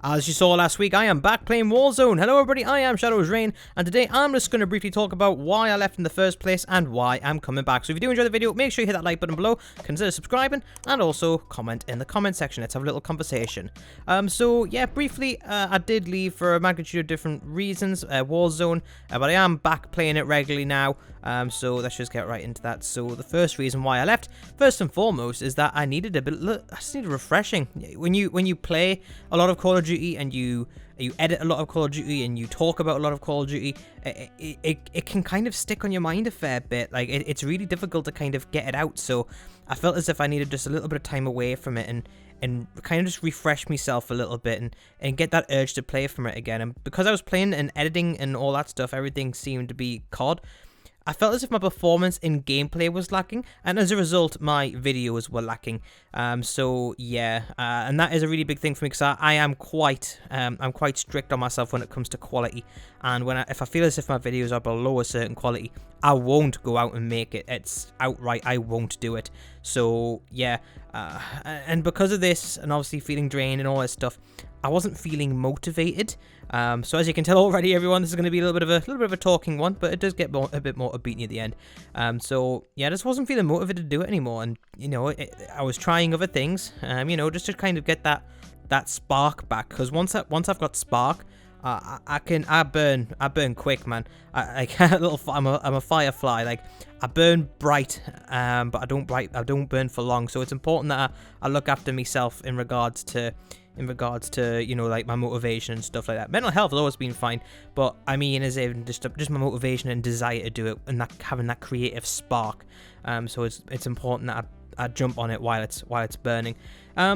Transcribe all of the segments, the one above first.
As you saw last week, I am back playing Warzone. Hello everybody, I am Shadow's Reign, and today I'm just going to briefly talk about why I left in the first place and why I'm coming back. So if you do enjoy the video, make sure you hit that like button below, consider subscribing, and also comment in the comment section. Let's have a little conversation. So yeah, briefly, I did leave for a magnitude of different reasons, Warzone, but I am back playing it regularly now. So let's just get right into that. So the first reason why I left, first and foremost, is that I needed a bit. I just needed refreshing. When you play a lot of Call of Duty and you edit a lot of Call of Duty and you talk about a lot of Call of Duty, it can kind of stick on your mind a fair bit. Like it's really difficult to kind of get it out. So I felt as if I needed just a little bit of time away from it and kind of just refresh myself a little bit and get that urge to play from it again. And because I was playing and editing and all that stuff, everything seemed to be COD. I felt as if my performance in gameplay was lacking, and as a result, my videos were lacking. So yeah, and that is a really big thing for me because I'm quite strict on myself when it comes to quality. And if I feel as if my videos are below a certain quality, I won't go out and make it. It's outright, I won't do it. So yeah, and because of this, and obviously feeling drained and all this stuff, I wasn't feeling motivated. So as you can tell already, everyone, this is going to be a little bit of a talking one, but it does get a bit more upbeat near the end. So yeah, I just wasn't feeling motivated to do it anymore, and I was trying other things, just to kind of get that spark back. Because once I've got spark, I burn quick, man. I'm a firefly. Like I burn bright, but I don't burn for long. So it's important that I look after myself in regards to like my motivation and stuff like that. Mental health has always been fine, but I mean as in just my motivation and desire to do it, and having that creative spark. So it's important that I jump on it while it's burning.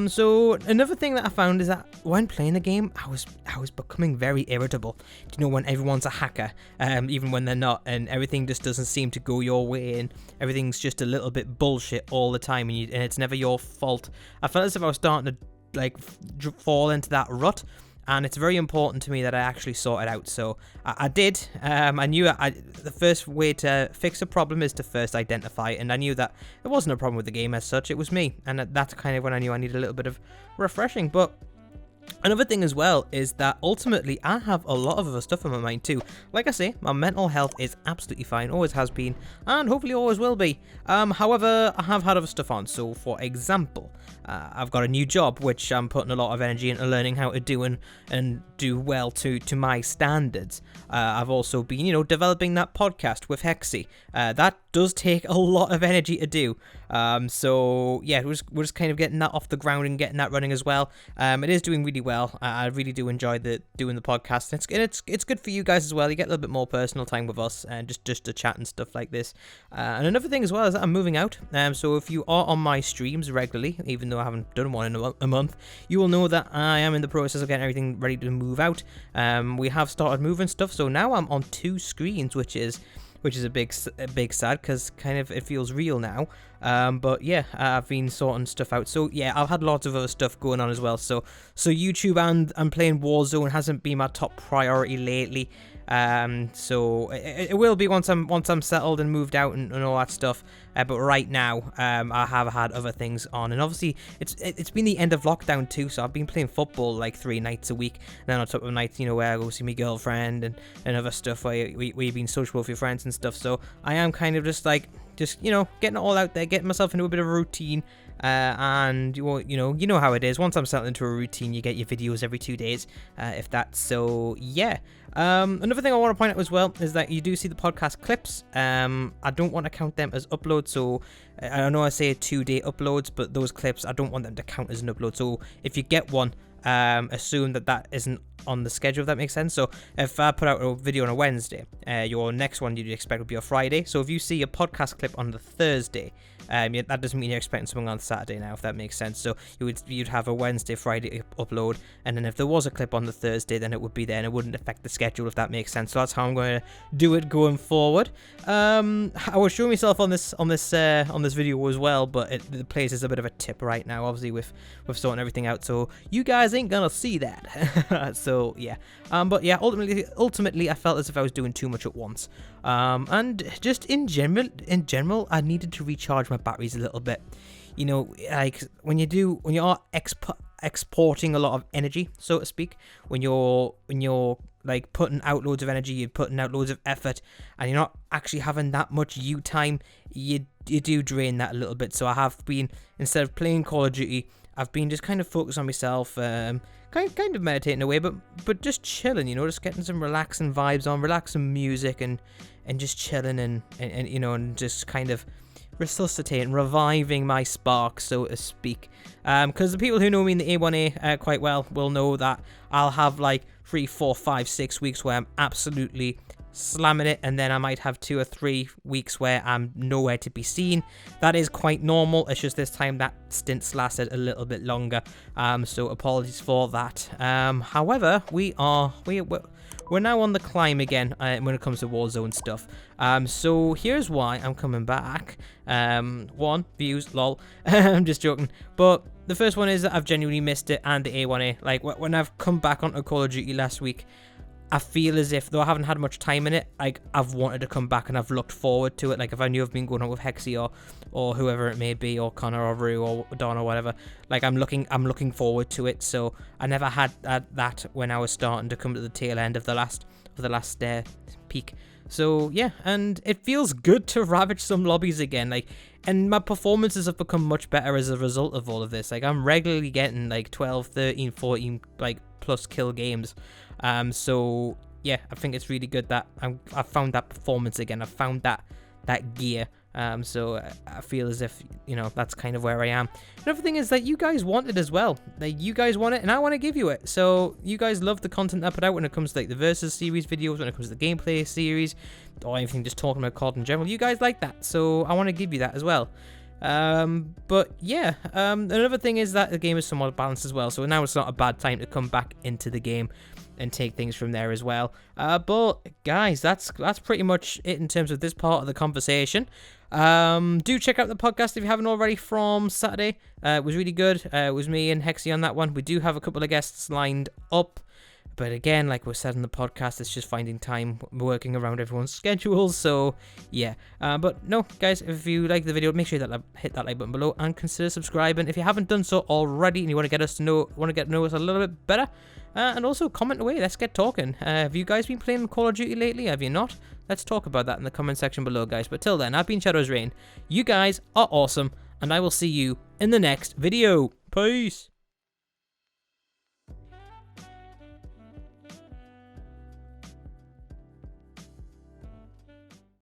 So another thing that I found is that when playing the game, I was becoming very irritable. When everyone's a hacker, even when they're not, and everything just doesn't seem to go your way, and everything's just a little bit bullshit all the time, and it's never your fault. I felt as if I was starting to fall into that rut, and it's very important to me that I actually sort it out. So I did. I knew the first way to fix a problem is to first identify it, and I knew that it wasn't a problem with the game as such, it was me, and that's kind of when I knew I needed a little bit of refreshing. But another thing as well is that ultimately I have a lot of other stuff on my mind too. Like I say, my mental health is absolutely fine, always has been, and hopefully always will be. However, I have had other stuff on. So for example, I've got a new job which I'm putting a lot of energy into learning how to do and do well to my standards. I've also been, developing that podcast with Hexy. That does take a lot of energy to do. So yeah, we're just kind of getting that off the ground and getting that running as well. It is doing really well. I really do enjoy doing the podcast. It's good for you guys as well. You get a little bit more personal time with us and just to chat and stuff like this. And another thing as well is that I'm moving out. So if you are on my streams regularly, even though I haven't done one in a month, you will know that I am in the process of getting everything ready to move out. We have started moving stuff, so now I'm on 2 screens, which is a big sad, because kind of it feels real now. But yeah, I've been sorting stuff out. So yeah, I've had lots of other stuff going on as well. So YouTube and playing Warzone hasn't been my top priority lately. So it will be once I'm settled and moved out and all that stuff. But right now, I have had other things on, and obviously it's been the end of lockdown too. So I've been playing football like 3 nights a week, and then on top of nights, where I go see my girlfriend and other stuff where we've been social with your friends and stuff. So I am kind of just getting it all out there, getting myself into a bit of a routine. And you know how it is. Once I'm settled into a routine, you get your videos every 2 days, if that's so. Yeah. Another thing I want to point out as well is that you do see the podcast clips. I don't want to count them as uploads, so I know I say 2-day uploads, but those clips, I don't want them to count as an upload. So if you get one, assume that isn't on the schedule, if that makes sense. So if I put out a video on a Wednesday, your next one you'd expect would be a Friday. So if you see a podcast clip on the Thursday, that doesn't mean you're expecting something on Saturday now, if that makes sense. So you'd have a Wednesday, Friday upload, and then if there was a clip on the Thursday, then it would be there, and it wouldn't affect the schedule, if that makes sense. So that's how I'm going to do it going forward. I was showing myself on this video as well, but the place is a bit of a tip right now, obviously with sorting everything out. So you guys ain't gonna see that. So yeah, but yeah, ultimately, I felt as if I was doing too much at once. And just in general, I needed to recharge my batteries a little bit. Like when you are exporting a lot of energy, so to speak. When you're like putting out loads of energy, you're putting out loads of effort, and you're not actually having that much you time, you do drain that a little bit. So I have been, instead of playing Call of Duty, I've been just kind of focused on myself, kind of meditating away, but just chilling, you know, just getting some relaxing vibes on, relaxing music, and just chilling, and you know, and just kind of resuscitating, reviving my spark, so to speak. Because the people who know me in the A1A quite well will know that I'll have like 3, 4, 5, 6 weeks where I'm absolutely slamming it, and then I might have 2 or 3 weeks where I'm nowhere to be seen. That is quite normal. It's just this time that stints lasted a little bit longer, so apologies for that. However, we're now on the climb again when it comes to Warzone stuff. So here's why I'm coming back. 1, views, lol. I'm just joking. But the first one is that I've genuinely missed it, and the A1A. Like, when I've come back onto Call of Duty last week, I feel as if, though I haven't had much time in it, like, I've wanted to come back and I've looked forward to it. Like, if I knew I've been going on with Hexy or whoever it may be, or Connor or Rue or Don or whatever, like, I'm looking forward to it. So I never had that when I was starting to come to the tail end of the last peak. So yeah, and it feels good to ravage some lobbies again. Like, and my performances have become much better as a result of all of this. Like, I'm regularly getting like 12, 13, 14 like plus kill games. So yeah, I think it's really good that I've found that performance again. I've found that gear. So I feel as if, you know, that's kind of where I am. Another thing is that you guys want it as well. Like, you guys want it, and I want to give you it. So you guys love the content I put out when it comes to like the Versus series videos, when it comes to the gameplay series, or anything just talking about COD in general. You guys like that, so I want to give you that as well. But yeah, another thing is that the game is somewhat balanced as well. So now it's not a bad time to come back into the game and take things from there as well. But guys, that's pretty much it in terms of this part of the conversation. Do check out the podcast if you haven't already from Saturday. It was really good. It was me and Hexy on that one. We do have a couple of guests lined up, but again, like we said in the podcast, it's just finding time, working around everyone's schedules. So yeah, but no, guys, if you like the video, make sure that hit that like button below and consider subscribing if you haven't done so already, and you want to get to know us a little bit better. And also comment away. Let's get talking. Have you guys been playing Call of Duty lately? Have you not? Let's talk about that in the comment section below, guys. But till then, I've been Shadows Rain. You guys are awesome, and I will see you in the next video. Peace.